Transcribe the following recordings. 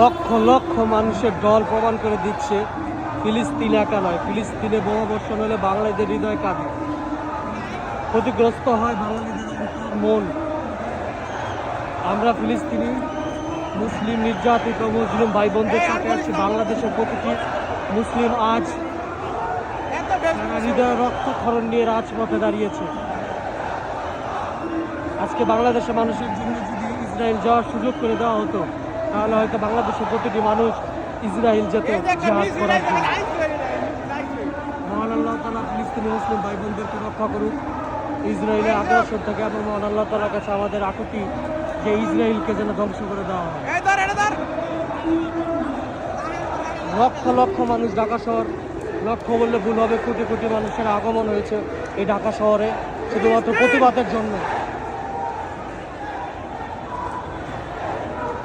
লক্ষ লক্ষ মানুষের দল প্রমাণ করে দিচ্ছে ফিলিস্তিন একা নয়। ফিলিস্তিনে বোমাবর্ষণ হলে বাঙালিদের হৃদয় কাঁদে, ক্ষতিগ্রস্ত হয় বাঙালিদের অন্তর মন। আমরা ফিলিস্তিনি মুসলিম নির্যাতিত মুসলিম ভাই বোনদের সাথে আছি। বাংলাদেশের প্রতিটি মুসলিম আজ হৃদয় রক্তক্ষরণ নিয়ে রাজপথে দাঁড়িয়েছে। আজকে বাংলাদেশের মানুষের জন্য যদি ইসরায়েল যাওয়ার সুযোগ করে দেওয়া হতো, তাহলে হয়তো বাংলাদেশের প্রতিটি মানুষ ইসরায়েল যেত জিহাদ করার জন্য। মহান আল্লাহ তাআলা ফিলিস্তিনি মুসলিম ভাই বোনদেরকে রক্ষা করুক ইসরায়েলের আগ্রাসন থেকে, এবং মহান আল্লাহ তাআলার কাছে আমাদের আকুতি যে ইসরায়েলকে যেন ধ্বংস করে দেওয়া হয়। লক্ষ লক্ষ মানুষ ঢাকা শহর, লক্ষ বললে ভুল হবে, কোটি কোটি মানুষের আগমন হয়েছে এই ঢাকা শহরে শুধুমাত্র প্রতিবাদের জন্য।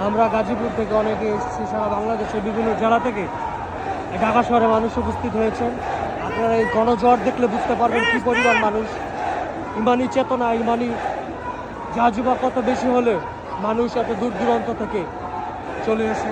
আমরা গাজীপুর থেকে অনেকে এসেছি, সারা বাংলাদেশের বিভিন্ন জেলা থেকে ঢাকা শহরে মানুষ উপস্থিত হয়েছেন। আপনারা এই গণজোয়ার দেখলে বুঝতে পারবেন কী পরিমাণ মানুষ। ইমানি চেতনা, ইমানি জাজবা কত বেশি হলে মানুষ এত দূর দূরান্ত থেকে চলে আসে।